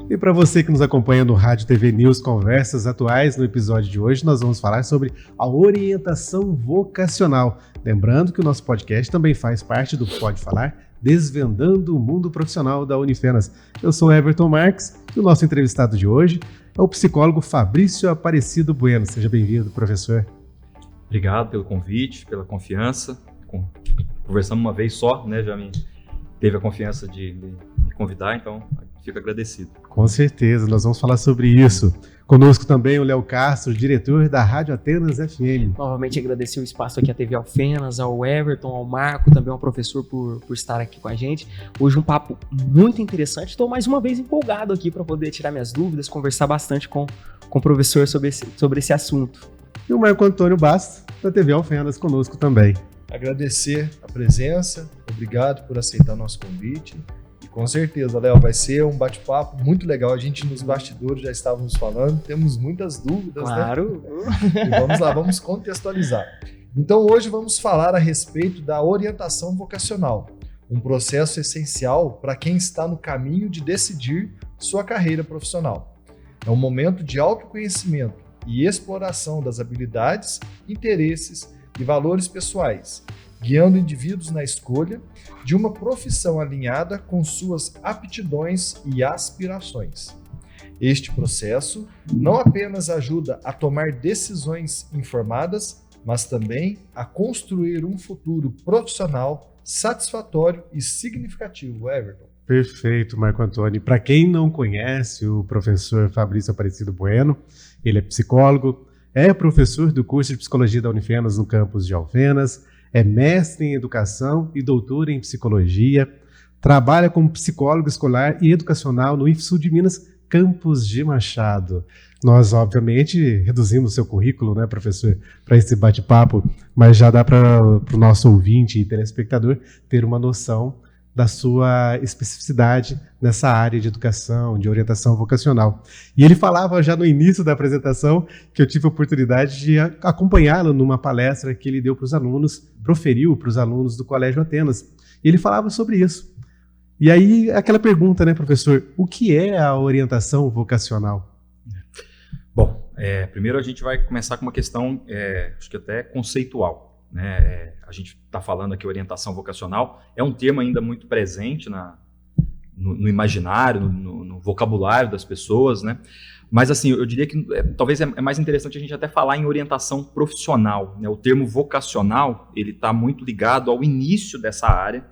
E para você que nos acompanha no Rádio TV News Conversas Atuais, no episódio de hoje nós vamos falar sobre a orientação vocacional. Lembrando que o nosso podcast também faz parte do Pode Falar, Desvendando o Mundo Profissional da Unifenas. Eu sou Everton Marques e o nosso entrevistado de hoje é o psicólogo Fabrício Aparecido Bueno. Seja bem-vindo, professor. Obrigado pelo convite, pela confiança. Conversamos uma vez só, né? Já me teve a confiança de me convidar, então fico agradecido. Com certeza, nós vamos falar sobre isso. Conosco também o Léo Castro, diretor da Rádio Atenas FM. Novamente agradecer o espaço aqui à TV Alfenas, ao Everton, ao Marco, também ao professor por estar aqui com a gente. Hoje um papo muito interessante, estou mais uma vez empolgado aqui para poder tirar minhas dúvidas, conversar bastante com o professor sobre esse assunto. E o Marco Antônio Bastos, da TV Alfenas, conosco também. Agradecer a presença, obrigado por aceitar nosso convite. E com certeza, Léo, vai ser um bate-papo muito legal. A gente nos bastidores já estávamos falando, temos muitas dúvidas, claro, né? E vamos lá, vamos contextualizar. Então hoje vamos falar a respeito da orientação vocacional, um processo essencial para quem está no caminho de decidir sua carreira profissional. É um momento de autoconhecimento e exploração das habilidades, interesses e valores pessoais, guiando indivíduos na escolha de uma profissão alinhada com suas aptidões e aspirações. Este processo não apenas ajuda a tomar decisões informadas, mas também a construir um futuro profissional satisfatório e significativo, Everton. Perfeito, Marco Antônio. Para quem não conhece o professor Fabrício Aparecido Bueno, ele é psicólogo, é professor do curso de Psicologia da Unifenas no campus de Alfenas, é mestre em Educação e doutor em Psicologia, trabalha como psicólogo escolar e educacional no IFSU de Minas, campus de Machado. Nós, obviamente, reduzimos o seu currículo, né, professor, para esse bate-papo, mas já dá para o nosso ouvinte e telespectador ter uma noção da sua especificidade nessa área de educação, de orientação vocacional. E ele falava já no início da apresentação que eu tive a oportunidade de acompanhá-lo numa palestra que ele deu para os alunos, proferiu para os alunos do Colégio Atenas. E ele falava sobre isso. E aí, aquela pergunta, né, professor, o que é a orientação vocacional? Bom, primeiro a gente vai começar com uma questão, acho que até conceitual. Né? A gente está falando aqui orientação vocacional, é um termo ainda muito presente no imaginário, no vocabulário das pessoas, né? Mas assim, eu diria que talvez é mais interessante a gente até falar em orientação profissional, né? O termo vocacional, ele está muito ligado ao início dessa área,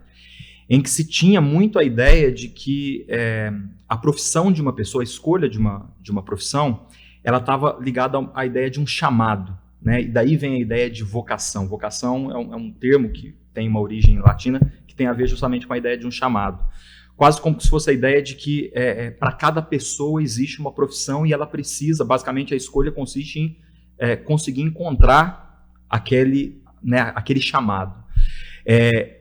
em que se tinha muito a ideia de que a profissão de uma pessoa, a escolha de uma profissão, ela estava ligada à ideia de um chamado. Né? E daí vem a ideia de vocação. Vocação é um termo que tem uma origem latina que tem a ver justamente com a ideia de um chamado. Quase como se fosse a ideia de que para cada pessoa existe uma profissão e ela precisa, basicamente a escolha consiste em conseguir encontrar aquele chamado.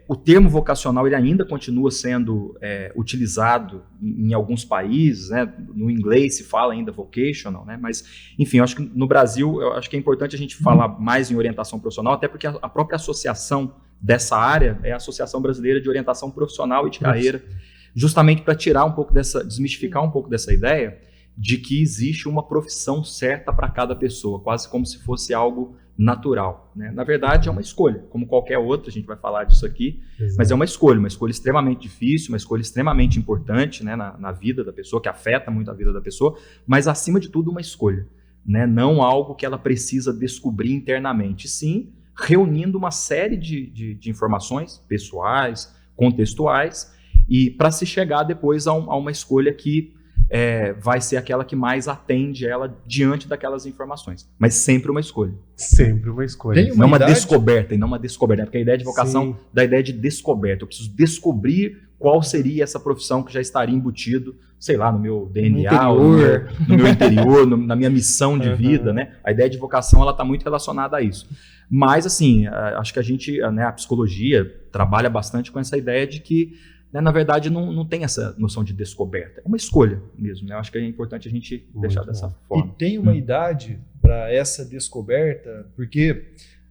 O termo vocacional ele ainda continua sendo utilizado em alguns países, né? No inglês se fala ainda vocational, né? Mas, enfim, eu acho que no Brasil eu acho que é importante a gente falar mais em orientação profissional, até porque a própria associação dessa área é a Associação Brasileira de Orientação Profissional e de Carreira, justamente para desmistificar um pouco dessa ideia de que existe uma profissão certa para cada pessoa, quase como se fosse algo natural, né? Na verdade é uma escolha, como qualquer outra, a gente vai falar disso aqui. Exato. Mas é uma escolha extremamente difícil, uma escolha extremamente importante, né, na vida da pessoa, que afeta muito a vida da pessoa, mas acima de tudo uma escolha, né? Não algo que ela precisa descobrir internamente, sim reunindo uma série de informações pessoais, contextuais, e para se chegar depois a uma escolha que vai ser aquela que mais atende ela diante daquelas informações. Mas sempre uma escolha. Sempre uma escolha. Não uma descoberta, e não uma descoberta. Porque a ideia de vocação Sim. dá a ideia de descoberta. Eu preciso descobrir qual seria essa profissão que já estaria embutido, sei lá, no meu DNA, no meu interior, na minha missão de vida, né? A ideia de vocação, ela está muito relacionada a isso. Mas, assim, acho que a gente, né, a psicologia trabalha bastante com essa ideia de que, né, na verdade, não tem essa noção de descoberta. É uma escolha mesmo, né? Eu acho que é importante a gente deixar dessa forma. E tem uma idade para essa descoberta, porque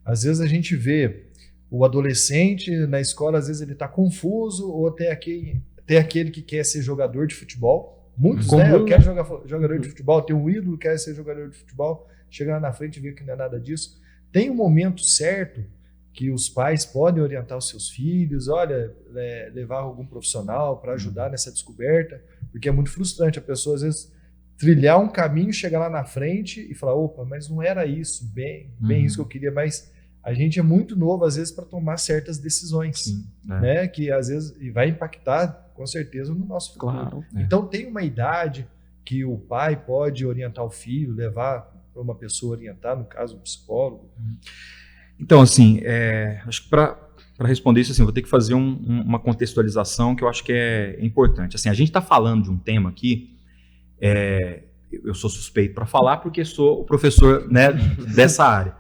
às vezes a gente vê o adolescente na escola, às vezes ele está confuso, ou tem aquele que quer ser jogador de futebol, Muitos, Comum, né? Eu né? quero jogar jogador de futebol, tenho um ídolo, quero ser jogador de futebol. Chega lá na frente e vê que não é nada disso. Tem um momento certo que os pais podem orientar os seus filhos, olha, levar algum profissional para ajudar nessa descoberta, porque é muito frustrante a pessoa, às vezes, trilhar um caminho, chegar lá na frente e falar, opa, mas não era isso, bem isso que eu queria, mas a gente é muito novo, às vezes, para tomar certas decisões, Sim, né? Que às vezes e vai impactar, com certeza, no nosso futuro. Claro. Então, tem uma idade que o pai pode orientar o filho, levar para uma pessoa orientar, no caso, um psicólogo. Então, assim, acho que para responder isso, assim, vou ter que fazer uma contextualização que eu acho que é importante. Assim, a gente está falando de um tema aqui, eu sou suspeito para falar porque sou o professor, né, dessa área.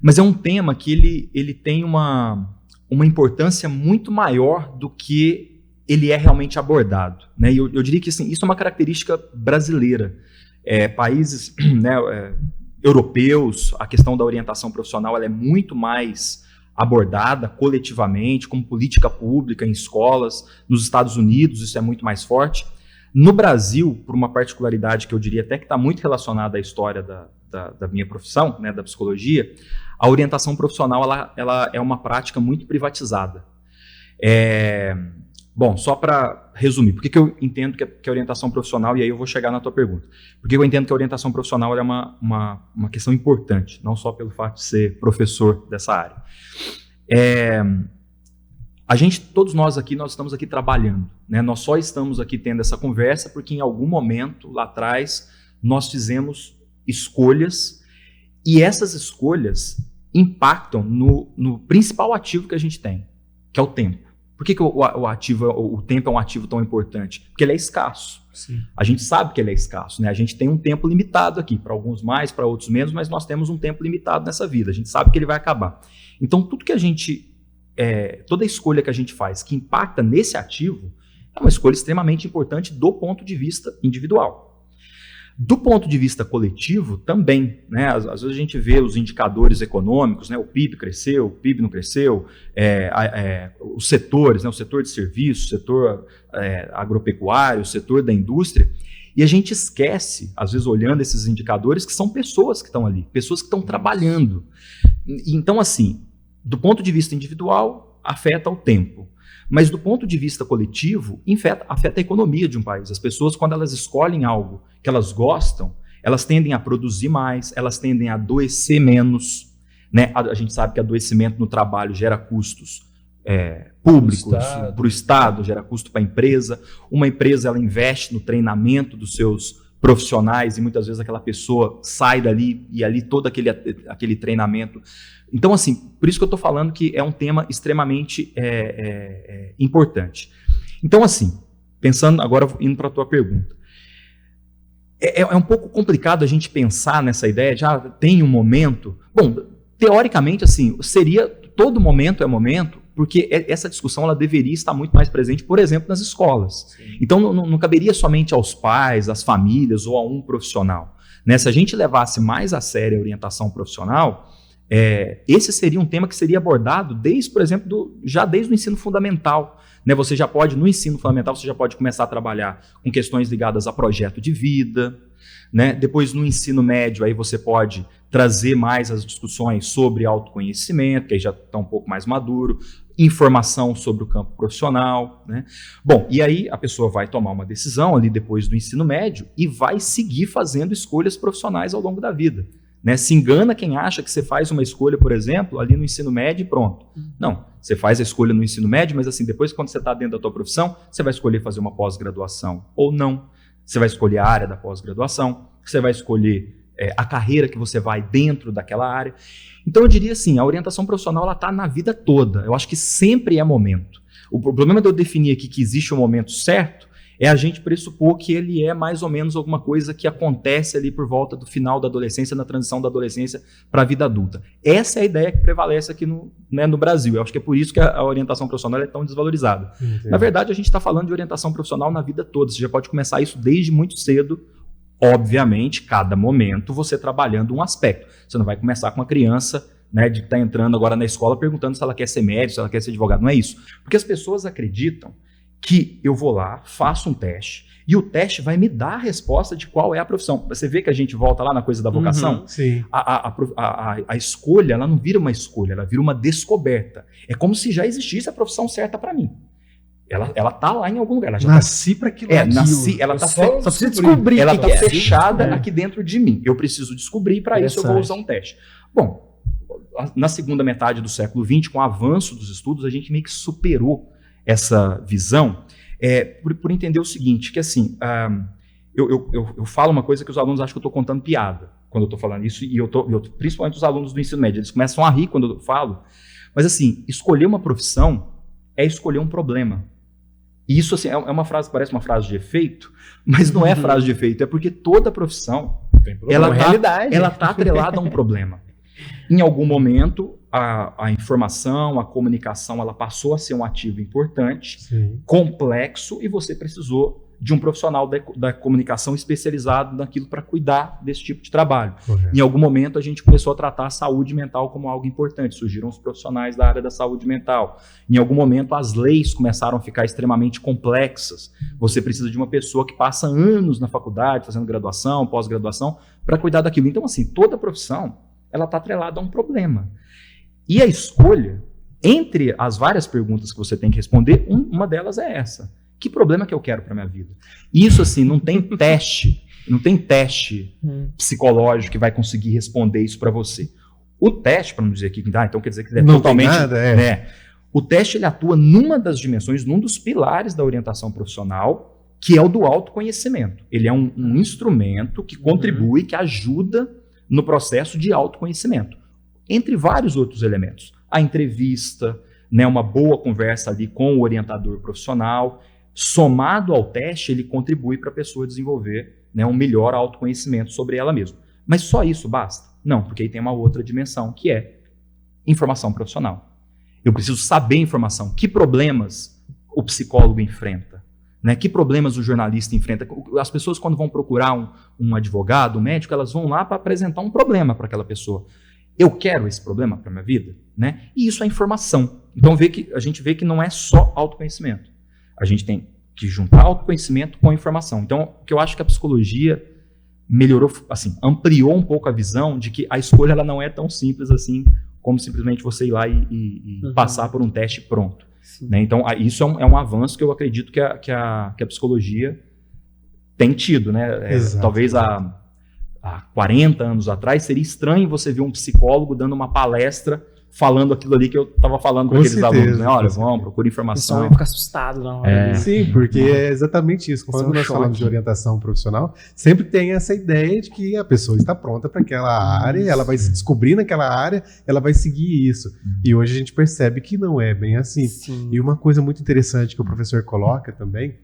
Mas é um tema que ele tem uma importância muito maior do que ele é realmente abordado, né? E eu diria que assim, isso é uma característica brasileira. Países, né, europeus, a questão da orientação profissional ela é muito mais abordada coletivamente, como política pública em escolas. Nos Estados Unidos isso é muito mais forte. No Brasil, por uma particularidade que eu diria até que está muito relacionada à história da minha profissão, né, da psicologia, a orientação profissional ela é uma prática muito privatizada. Bom, só para resumir, por que eu entendo que a orientação profissional, e aí eu vou chegar na tua pergunta, por que eu entendo que a orientação profissional é uma questão importante, não só pelo fato de ser professor dessa área. Todos nós estamos aqui trabalhando, né? Nós só estamos aqui tendo essa conversa porque em algum momento lá atrás nós fizemos escolhas e essas escolhas impactam no principal ativo que a gente tem, que é o tempo. Por que o tempo é um ativo tão importante? Porque ele é escasso. Sim. A gente sabe que ele é escasso, né? A gente tem um tempo limitado aqui, para alguns mais, para outros menos, mas nós temos um tempo limitado nessa vida. A gente sabe que ele vai acabar. Então, toda escolha que a gente faz que impacta nesse ativo é uma escolha extremamente importante do ponto de vista individual. Do ponto de vista coletivo, também, né? Às vezes a gente vê os indicadores econômicos, né? O PIB cresceu, o PIB não cresceu, os setores, né? O setor de serviços, o setor agropecuário, o setor da indústria, e a gente esquece, às vezes olhando esses indicadores, que são pessoas que estão ali, pessoas que estão trabalhando. Então, assim, do ponto de vista individual, afeta o tempo. Mas do ponto de vista coletivo, afeta a economia de um país. As pessoas, quando elas escolhem algo que elas gostam, elas tendem a produzir mais, elas tendem a adoecer menos, né? A gente sabe que adoecimento no trabalho gera custos públicos para o Estado, gera custo para a empresa. Uma empresa ela investe no treinamento dos seus profissionais e muitas vezes aquela pessoa sai dali e ali todo aquele treinamento. Então, assim, por isso que eu estou falando que é um tema extremamente importante. Então, assim, pensando agora, indo para a tua pergunta, é um pouco complicado a gente pensar nessa ideia de tem um momento. Bom, teoricamente, assim, todo momento é momento, porque essa discussão ela deveria estar muito mais presente, por exemplo, nas escolas. Sim. Então, não caberia somente aos pais, às famílias ou a um profissional, né? Se a gente levasse mais a sério a orientação profissional, esse seria um tema que seria abordado desde, por exemplo, já desde o ensino fundamental, né? Você já pode, no ensino fundamental, você já pode começar a trabalhar com questões ligadas a projeto de vida, né? Depois, no ensino médio, aí você pode trazer mais as discussões sobre autoconhecimento, que aí já está um pouco mais maduro, informação sobre o campo profissional, né? Bom, e aí a pessoa vai tomar uma decisão ali depois do ensino médio e vai seguir fazendo escolhas profissionais ao longo da vida. Né? Se engana quem acha que você faz uma escolha, por exemplo, ali no ensino médio e pronto. Não, você faz a escolha no ensino médio, mas assim, depois quando você está dentro da tua profissão, você vai escolher fazer uma pós-graduação ou não. Você vai escolher a área da pós-graduação, você vai escolher a carreira que você vai dentro daquela área. Então eu diria assim, a orientação profissional ela está na vida toda. Eu acho que sempre é momento. O problema de eu definir aqui que existe um momento certo é a gente pressupor que ele é mais ou menos alguma coisa que acontece ali por volta do final da adolescência, na transição da adolescência para a vida adulta. Essa é a ideia que prevalece aqui no Brasil. Eu acho que é por isso que a orientação profissional é tão desvalorizada. Entendi. Na verdade, a gente está falando de orientação profissional na vida toda. Você já pode começar isso desde muito cedo. Obviamente, cada momento você trabalhando um aspecto. Você não vai começar com uma criança, né, de estar entrando agora na escola perguntando se ela quer ser médico, se ela quer ser advogado. Não é isso. Porque as pessoas acreditam que eu vou lá, faço um teste, E o teste vai me dar a resposta de qual é a profissão. Você vê que a gente volta lá na coisa da vocação? Sim. A escolha, ela não vira uma escolha, ela vira uma descoberta. É como se já existisse a profissão certa para mim. Ela tá lá em algum lugar. Ela já Nasci para aquilo. nasci, ela tá só precisa descobrir. ela o tá que é. fechada aqui dentro de mim. Eu preciso descobrir, para isso eu vou usar um teste. Bom, na segunda metade do século XX, com o avanço dos estudos, a gente meio que superou essa visão, por entender o seguinte, que assim, eu falo uma coisa que os alunos acham que eu estou contando piada quando eu estou falando isso, e principalmente os alunos do ensino médio, eles começam a rir quando eu falo, mas assim, escolher uma profissão é escolher um problema. E isso assim, é uma frase que parece uma frase de efeito, mas não é frase de efeito, é porque toda profissão, ela tá atrelada a um problema. Em algum momento, a informação, a comunicação, ela passou a ser um ativo importante, Sim. complexo, e você precisou de um profissional da comunicação especializado naquilo para cuidar desse tipo de trabalho. Correto. Em algum momento, a gente começou a tratar a saúde mental como algo importante. Surgiram os profissionais da área da saúde mental. Em algum momento, as leis começaram a ficar extremamente complexas. Você precisa de uma pessoa que passa anos na faculdade, fazendo graduação, pós-graduação, para cuidar daquilo. Então, assim, toda profissão, ela está atrelada a um problema. E a escolha, entre as várias perguntas que você tem que responder, uma delas é essa. Que problema que eu quero para minha vida? Isso, assim, não tem teste psicológico que vai conseguir responder isso para você. O teste, para não dizer aqui, então quer dizer que é não totalmente... tem nada, né? O teste, ele atua numa das dimensões, num dos pilares da orientação profissional, que é o do autoconhecimento. Ele é um instrumento que contribui, que ajuda no processo de autoconhecimento. Entre vários outros elementos. A entrevista, né, uma boa conversa ali com o orientador profissional, somado ao teste, ele contribui para a pessoa desenvolver, né, um melhor autoconhecimento sobre ela mesma. Mas só isso basta? Não, porque aí tem uma outra dimensão, que é informação profissional. Eu preciso saber informação. Que problemas o psicólogo enfrenta? Né? Que problemas o jornalista enfrenta? As pessoas, quando vão procurar um advogado, um médico, elas vão lá para apresentar um problema para aquela pessoa. Eu quero esse problema para a minha vida? Né? E isso é informação. Então a gente vê que não é só autoconhecimento. A gente tem que juntar autoconhecimento com informação. Então, o que eu acho que a psicologia melhorou, assim, ampliou um pouco a visão de que a escolha ela não é tão simples assim, como simplesmente você ir lá e passar por um teste pronto. Né? Então, isso é um avanço que eu acredito que a psicologia tem tido. Né? Talvez há 40 anos atrás seria estranho você ver um psicólogo dando uma palestra falando aquilo ali que eu estava falando para aqueles alunos, né? Olha, vamos, procura informação. O pessoal vai ficar assustado na hora. Sim, porque é exatamente isso. Quando nós falamos de orientação profissional, sempre tem essa ideia de que a pessoa está pronta para aquela área, ela vai se descobrir naquela área, ela vai seguir isso. E hoje a gente percebe que não é bem assim. Sim. E uma coisa muito interessante que o professor coloca também,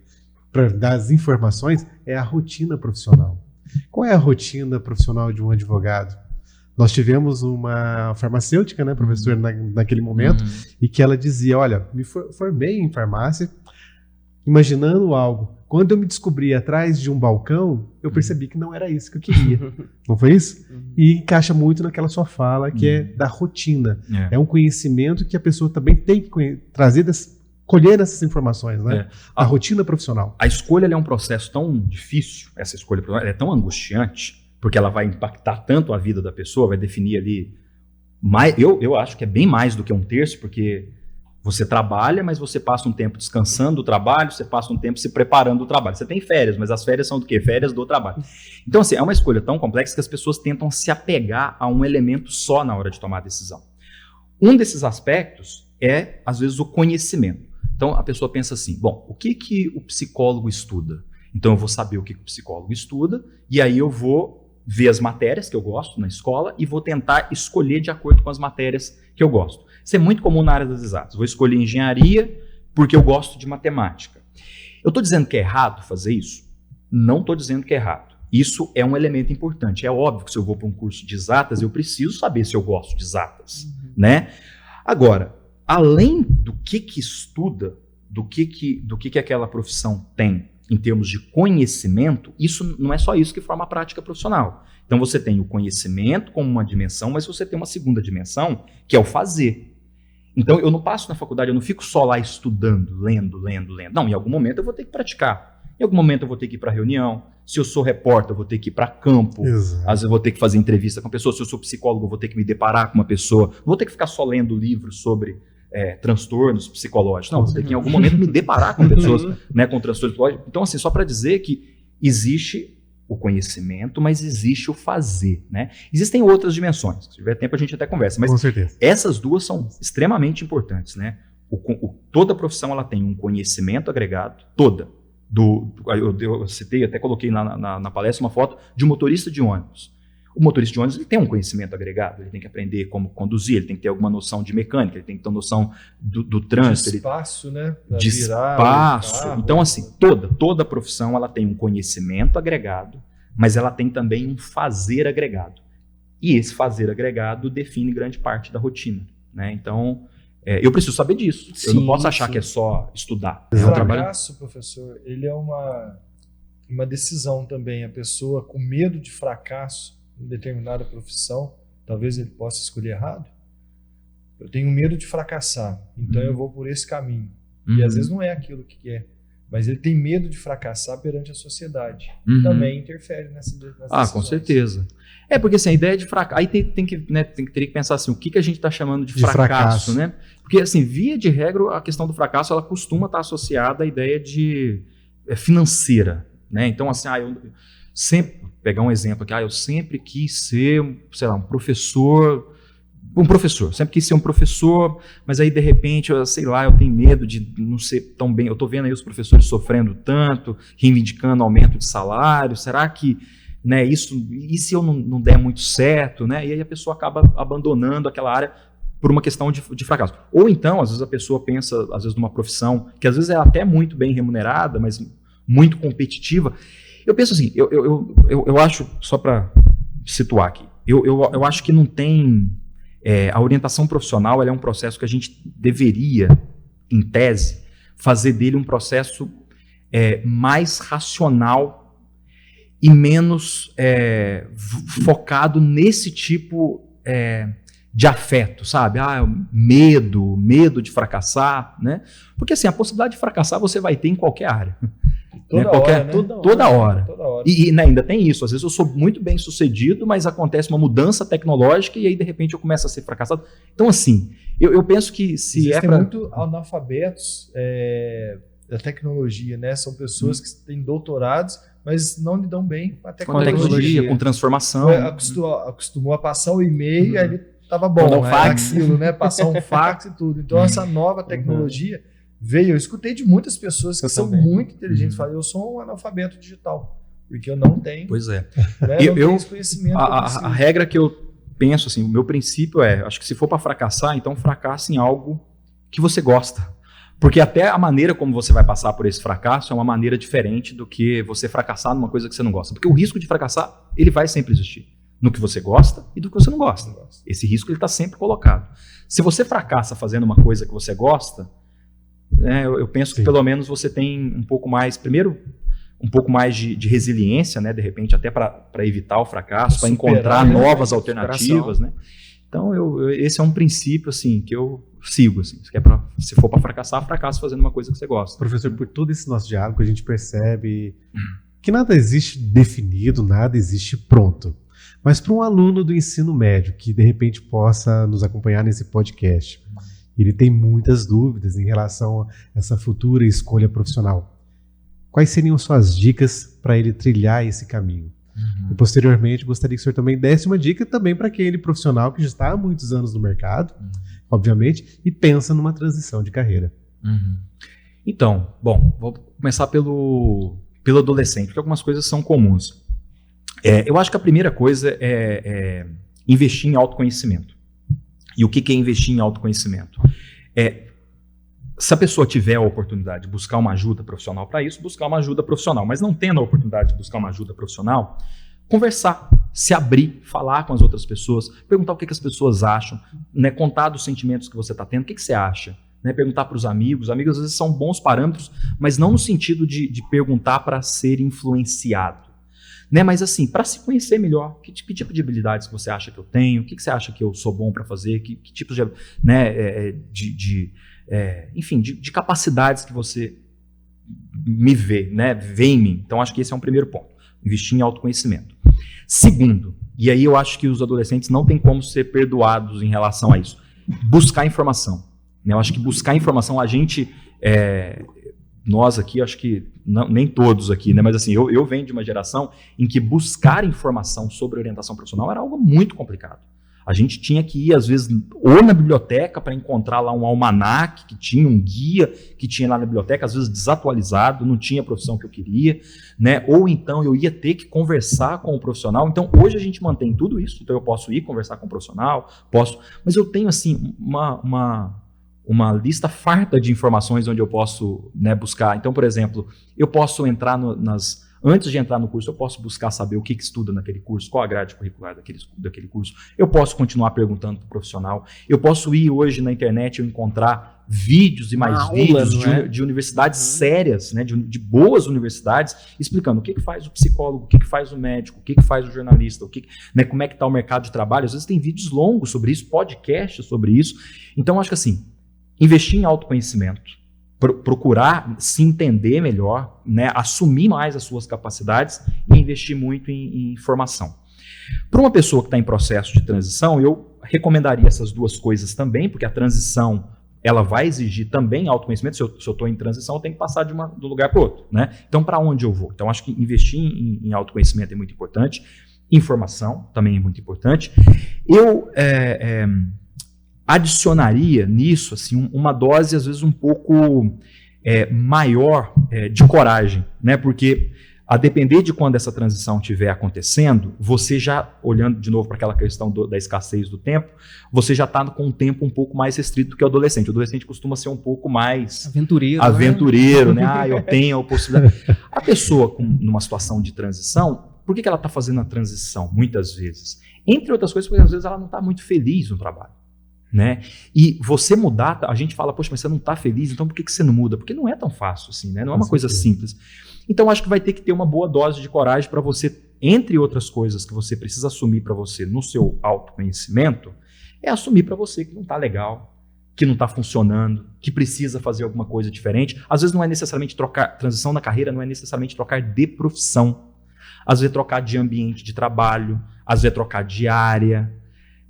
para dar as informações, é a rotina profissional. Qual é a rotina profissional de um advogado? Nós tivemos uma farmacêutica, né, professor, naquele momento, e que ela dizia, olha, me formei em farmácia, imaginando algo. Quando eu me descobri atrás de um balcão, eu percebi que não era isso que eu queria. Não foi isso? E encaixa muito naquela sua fala, que é da rotina. É um conhecimento que a pessoa também tem que trazer, colher essas informações, né? A rotina profissional. A escolha é um processo tão difícil, essa escolha ela é tão angustiante, porque ela vai impactar tanto a vida da pessoa, vai definir ali, eu acho que é bem mais do que um terço, porque você trabalha, mas você passa um tempo descansando do trabalho, você passa um tempo se preparando do trabalho. Você tem férias, mas as férias são do quê? Férias do trabalho. Então, assim, é uma escolha tão complexa que as pessoas tentam se apegar a um elemento só na hora de tomar a decisão. Um desses aspectos é, às vezes, o conhecimento. Então, a pessoa pensa assim, bom, o que o psicólogo estuda? Então, eu vou saber o que o psicólogo estuda, e aí eu vou ver as matérias que eu gosto na escola e vou tentar escolher de acordo com as matérias que eu gosto. Isso é muito comum na área das exatas. Vou escolher engenharia porque eu gosto de matemática. Eu estou dizendo que é errado fazer isso? Não estou dizendo que é errado. Isso é um elemento importante. É óbvio que se eu vou para um curso de exatas, eu preciso saber se eu gosto de exatas. Né? Agora, além do que estuda, do que aquela profissão tem, em termos de conhecimento, isso não é só isso que forma a prática profissional. Então você tem o conhecimento como uma dimensão, mas você tem uma segunda dimensão, que é o fazer. Então eu não passo na faculdade, eu não fico só lá estudando, lendo. Não, em algum momento eu vou ter que praticar. Em algum momento eu vou ter que ir para reunião. Se eu sou repórter, eu vou ter que ir para campo. Exato. Às vezes eu vou ter que fazer entrevista com a pessoa. Se eu sou psicólogo, eu vou ter que me deparar com uma pessoa. Vou ter que ficar só lendo livros sobre transtornos psicológicos. Não, vou ter que em algum momento me deparar com pessoas, né, com transtornos psicológicos. Então, assim, só para dizer que existe o conhecimento, mas existe o fazer, né? Existem outras dimensões. Se tiver tempo, a gente até conversa. Mas Com certeza. essas duas são extremamente importantes, né? Toda profissão ela tem um conhecimento agregado, toda. Eu citei, até coloquei na palestra uma foto de um motorista de ônibus. O motorista de ônibus ele tem um conhecimento agregado, ele tem que aprender como conduzir, ele tem que ter alguma noção de mecânica, ele tem que ter noção do trânsito. De espaço, né? De espaço. Então, assim, toda profissão ela tem um conhecimento agregado, mas ela tem também um fazer agregado. E esse fazer agregado define grande parte da rotina, né? Então, eu preciso saber disso. Eu não posso achar que é só estudar. O fracasso, professor, ele é uma decisão também. A pessoa com medo de fracasso em determinada profissão, talvez ele possa escolher errado. Eu tenho medo de fracassar, então eu vou por esse caminho. E às vezes não é aquilo que quer, mas ele tem medo de fracassar perante a sociedade. Também interfere nessa decisões. Com certeza. Porque assim, a ideia de fracasso... Aí teria que pensar assim, o que a gente está chamando de fracasso, né? Porque assim, via de regra, a questão do fracasso, ela costuma estar associada à ideia de financeira, né? Então assim, eu sempre... Pegar um exemplo aqui, eu sempre quis ser, sei lá, um professor, sempre quis ser um professor, mas aí de repente, eu tenho medo de não ser tão bem, eu estou vendo aí os professores sofrendo tanto, reivindicando aumento de salário, será que, né, e se eu não der muito certo, né, e aí a pessoa acaba abandonando aquela área por uma questão de fracasso. Ou então, às vezes a pessoa pensa, às vezes numa profissão, que às vezes é até muito bem remunerada, mas muito competitiva. Eu penso assim, eu acho, só para situar aqui, eu acho que não tem... a orientação profissional ela é um processo que a gente deveria, em tese, fazer dele um processo mais racional e menos focado nesse tipo de afeto, sabe? Medo de fracassar, né? Porque assim, a possibilidade de fracassar você vai ter em qualquer área. Toda hora. E ainda tem isso. Às vezes eu sou muito bem sucedido, mas acontece uma mudança tecnológica e aí de repente eu começo a ser fracassado. Então assim, eu penso que se existem muito analfabetos da tecnologia, né? São pessoas que têm doutorados, mas não lidam bem com a tecnologia. Com transformação. Acostumou a passar o e-mail e aí ele estava bom. Aquilo, né? Passar um fax e tudo. Então essa nova tecnologia veio. Eu escutei de muitas pessoas que são muito inteligentes. Falei, eu sou um analfabeto digital, porque eu não tenho. Pois é. Né, não tenho esse conhecimento. A regra que eu penso, assim, o meu princípio acho que se for para fracassar, então fracasse em algo que você gosta. Porque até a maneira como você vai passar por esse fracasso é uma maneira diferente do que você fracassar numa coisa que você não gosta. Porque o risco de fracassar, ele vai sempre existir. No que você gosta e do que você não gosta. Esse risco ele está sempre colocado. Se você fracassa fazendo uma coisa que você gosta, eu penso que pelo menos você tem um pouco mais, primeiro, um pouco mais de resiliência, né, de repente até para evitar o fracasso, para encontrar novas alternativas, né? Então esse é um princípio assim que eu sigo, assim, se for para fracassar, fracasse fazendo uma coisa que você gosta. Professor, por todo esse nosso diálogo a gente percebe que nada existe definido, nada existe pronto. Mas para um aluno do ensino médio que de repente possa nos acompanhar nesse podcast, ele tem muitas dúvidas em relação a essa futura escolha profissional. Quais seriam suas dicas para ele trilhar esse caminho? E posteriormente, gostaria que o senhor também desse uma dica também para aquele profissional que já está há muitos anos no mercado, obviamente, e pensa numa transição de carreira. Então, bom, vou começar pelo adolescente, porque algumas coisas são comuns. Eu acho que a primeira coisa é investir em autoconhecimento. E o que é investir em autoconhecimento? Se a pessoa tiver a oportunidade de buscar uma ajuda profissional para isso, buscar uma ajuda profissional. Mas não tendo a oportunidade de buscar uma ajuda profissional, conversar, se abrir, falar com as outras pessoas, perguntar o que as pessoas acham, né, contar dos sentimentos que você está tendo, o que você acha, né, perguntar para os amigos. Amigos às vezes são bons parâmetros, mas não no sentido de perguntar para ser influenciado. Né, mas assim, para se conhecer melhor, que tipo de habilidades que você acha que eu tenho, o que você acha que eu sou bom para fazer, que tipos de, né, enfim, de capacidades que você me vê, né? Vê em mim. Então, acho que esse é um primeiro ponto. Investir em autoconhecimento. Segundo, e aí eu acho que os adolescentes não têm como ser perdoados em relação a isso. Buscar informação. Eu acho que buscar informação, a gente... nós aqui, acho que não, nem todos aqui, né? Mas assim, eu venho de uma geração em que buscar informação sobre orientação profissional era algo muito complicado. A gente tinha que ir, às vezes, ou na biblioteca para encontrar lá um almanaque que tinha, um guia que tinha lá na biblioteca, às vezes desatualizado, não tinha a profissão que eu queria, né? Ou então eu ia ter que conversar com o profissional. Então, hoje a gente mantém tudo isso. Então, eu posso ir conversar com o profissional, mas eu tenho, assim, uma lista farta de informações onde eu posso, né, buscar. Então, por exemplo, eu posso entrar antes de entrar no curso, eu posso buscar saber o que estuda naquele curso, qual a grade curricular daquele curso. Eu posso continuar perguntando para o profissional. Eu posso ir hoje na internet e encontrar vídeos e mais vídeos de universidades sérias, né, de boas universidades, explicando o que faz o psicólogo, o que faz o médico, o que faz o jornalista, né, como é que está o mercado de trabalho. Às vezes tem vídeos longos sobre isso, podcasts sobre isso. Então, acho que assim, investir em autoconhecimento, procurar se entender melhor, né, assumir mais as suas capacidades e investir muito em formação. Para uma pessoa que está em processo de transição, eu recomendaria essas duas coisas também, porque a transição ela vai exigir também autoconhecimento. Se eu estou em transição, eu tenho que passar de um lugar para o outro, né? Então, para onde eu vou? Então, acho que investir em autoconhecimento é muito importante. Informação também é muito importante. Eu adicionaria nisso assim, uma dose, às vezes, um pouco maior de coragem, né? Porque, a depender de quando essa transição estiver acontecendo, você já, olhando de novo para aquela questão da escassez do tempo, você já está com um tempo um pouco mais restrito do que o adolescente. O adolescente costuma ser um pouco mais aventureiro, né? Eu tenho a possibilidade. A pessoa numa situação de transição, por que ela está fazendo a transição, muitas vezes? Entre outras coisas, porque às vezes ela não está muito feliz no trabalho. Né? E você mudar, a gente fala, poxa, mas você não está feliz, então por que você não muda? Porque não é tão fácil assim, né? Não é uma coisa simples. Então acho que vai ter que ter uma boa dose de coragem para você, entre outras coisas que você precisa assumir para você no seu autoconhecimento, é assumir para você que não está legal, que não está funcionando, que precisa fazer alguma coisa diferente. Às vezes não é necessariamente transição na carreira, não é necessariamente trocar de profissão. Às vezes é trocar de ambiente de trabalho, às vezes é trocar de área.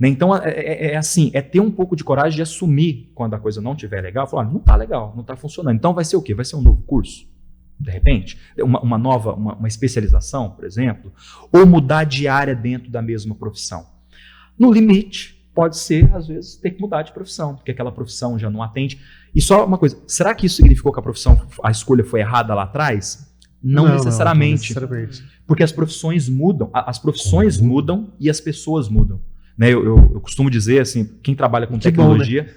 Então, assim, é ter um pouco de coragem de assumir quando a coisa não estiver legal, falar, não está legal, não está funcionando. Então, vai ser o quê? Vai ser um novo curso, de repente? Uma nova, uma especialização, por exemplo? Ou mudar de área dentro da mesma profissão? No limite, pode ser, às vezes, ter que mudar de profissão, porque aquela profissão já não atende. E só uma coisa, será que isso significou que a escolha foi errada lá atrás? Não necessariamente. Porque as profissões mudam, mudam e as pessoas mudam. Né, eu costumo dizer assim, quem trabalha com tecnologia,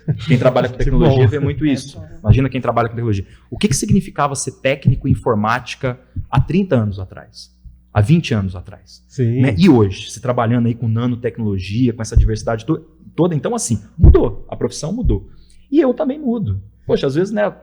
vê muito isso. Imagina quem trabalha com tecnologia. O que significava ser técnico em informática há 30 anos atrás? Há 20 anos atrás? Sim. Né? E hoje, se trabalhando aí com nanotecnologia, com essa diversidade toda, então assim, mudou, a profissão mudou. E eu também mudo. Poxa, às vezes, né,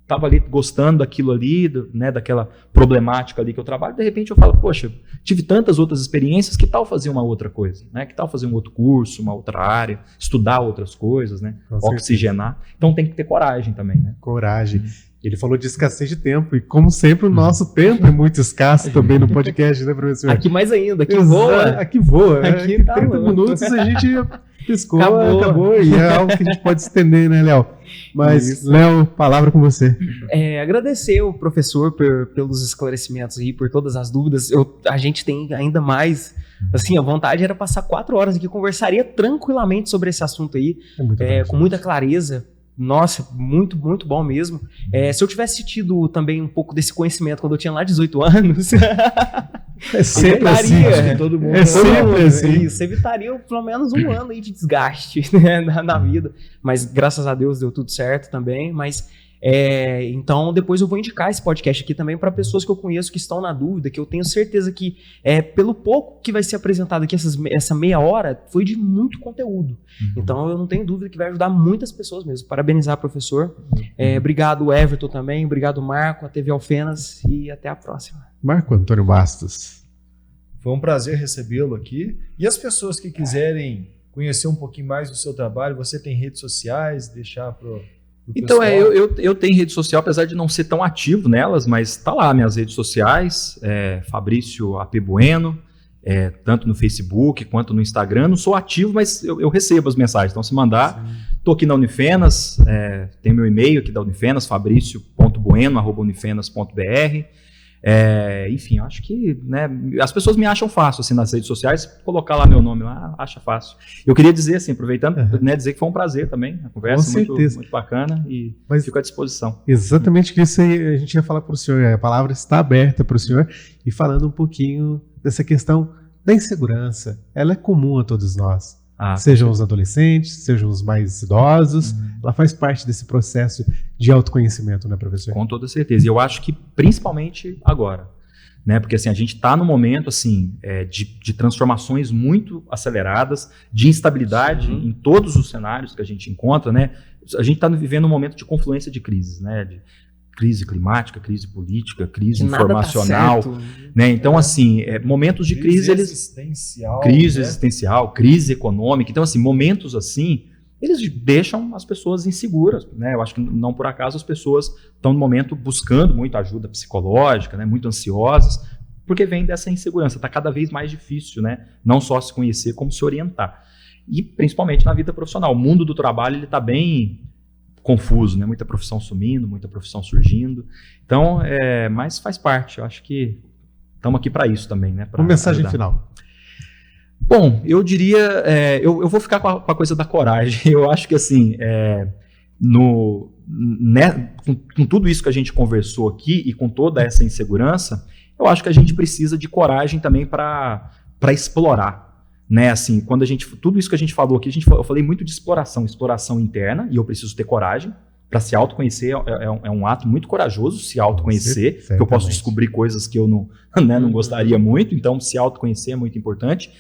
estava ali gostando daquilo ali, né, daquela problemática ali que eu trabalho, de repente eu falo, poxa, tive tantas outras experiências, que tal fazer uma outra coisa? Né? Que tal fazer um outro curso, uma outra área, estudar outras coisas, né? Oxigenar. Então tem que ter coragem também, né? Coragem. Ele falou de escassez de tempo, e como sempre o nosso tempo é muito escasso também no podcast, né, professor? Aqui mais ainda, aqui voa. Aqui voa. Aqui tá 30 minutos a gente piscou, acabou, e é algo que a gente pode estender, né, Léo? Mas, Léo, palavra com você. Agradecer o professor pelos esclarecimentos aí, por todas as dúvidas. A gente tem ainda mais, assim, a vontade era passar 4 horas aqui, conversaria tranquilamente sobre esse assunto aí, com muita clareza. Nossa, muito, muito bom mesmo. Se eu tivesse tido também um pouco desse conhecimento quando eu tinha lá 18 anos... sempre assim, todo mundo. Sempre assim. Isso, evitaria pelo menos 1 ano aí de desgaste, né, na vida. Mas graças a Deus deu tudo certo também. Mas então depois eu vou indicar esse podcast aqui também para pessoas que eu conheço que estão na dúvida, que eu tenho certeza que pelo pouco que vai ser apresentado aqui, essa meia hora, foi de muito conteúdo. Então eu não tenho dúvida que vai ajudar muitas pessoas mesmo. Parabenizar o professor. Obrigado, Everton, também. Obrigado, Marco, a TV Alfenas, e até a próxima. Marco Antônio Bastos. Foi um prazer recebê-lo aqui. E as pessoas que quiserem conhecer um pouquinho mais do seu trabalho, você tem redes sociais, deixar para Então, eu tenho rede social, apesar de não ser tão ativo nelas, mas tá lá minhas redes sociais, Fabrício AP Bueno, tanto no Facebook quanto no Instagram. Não sou ativo, mas eu recebo as mensagens. Então, se mandar, tô aqui na Unifenas, tem meu e-mail aqui da Unifenas, fabricio.bueno@unifenas.br. Enfim, eu acho que, né, as pessoas me acham fácil assim, nas redes sociais, colocar lá meu nome lá, acha fácil. Eu queria dizer assim, aproveitando, né, dizer que foi um prazer também, a conversa muito bacana e fico à disposição. Exatamente isso aí, a gente ia falar para o senhor, a palavra está aberta para o senhor, e falando um pouquinho dessa questão da insegurança, ela é comum a todos nós. Sejam os adolescentes, sejam os mais idosos, ela faz parte desse processo de autoconhecimento, né, professor? Com toda certeza. E eu acho que principalmente agora, né, porque assim, a gente está num momento assim, de transformações muito aceleradas, de instabilidade em todos os cenários que a gente encontra, né? A gente está vivendo um momento de confluência de crises, né? De crise climática, crise política, crise informacional, né? Então, assim, momentos de crise existencial, crise econômica. Então, assim, momentos assim, eles deixam as pessoas inseguras, né? Eu acho que não por acaso as pessoas estão no momento buscando muita ajuda psicológica, né? Muito ansiosas, porque vem dessa insegurança. Está cada vez mais difícil, né? Não só se conhecer, como se orientar. E principalmente na vida profissional. O mundo do trabalho ele está bem confuso, né? Muita profissão sumindo, muita profissão surgindo. Então, mas faz parte. Eu acho que estamos aqui para isso também, né? Uma mensagem final. Bom, eu diria, eu vou ficar com a coisa da coragem. Eu acho que assim, com tudo isso que a gente conversou aqui e com toda essa insegurança, eu acho que a gente precisa de coragem também para explorar. Né, assim, tudo isso que a gente falou aqui, eu falei muito de exploração interna, e eu preciso ter coragem para se autoconhecer. É um ato muito corajoso se autoconhecer, porque eu posso descobrir coisas que eu não gostaria muito, então se autoconhecer é muito importante.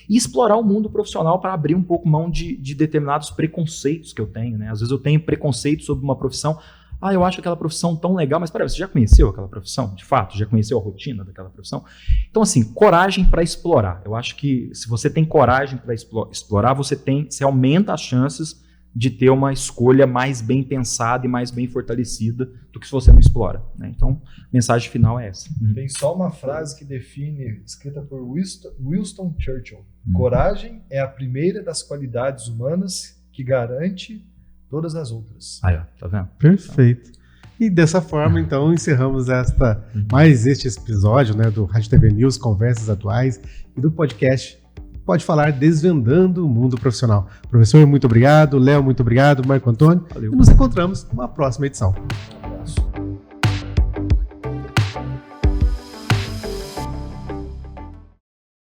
E explorar o mundo profissional para abrir um pouco mão de determinados preconceitos que eu tenho, né? Às vezes eu tenho preconceito sobre uma profissão. Eu acho aquela profissão tão legal, mas peraí, você já conheceu aquela profissão? De fato, já conheceu a rotina daquela profissão? Então, assim, coragem para explorar. Eu acho que se você tem coragem para explorar, você aumenta as chances de ter uma escolha mais bem pensada e mais bem fortalecida do que se você não explora, né? Então, a mensagem final é essa. Tem só uma frase que define, escrita por Winston Churchill. Coragem é a primeira das qualidades humanas que garante todas as outras. Tá vendo? Perfeito. E dessa forma, então, encerramos mais este episódio, né, do Rádio TV News, Conversas Atuais, e do podcast Pode Falar, Desvendando o Mundo Profissional. Professor, muito obrigado. Léo, muito obrigado. Marco Antônio. Valeu. E nos encontramos numa próxima edição.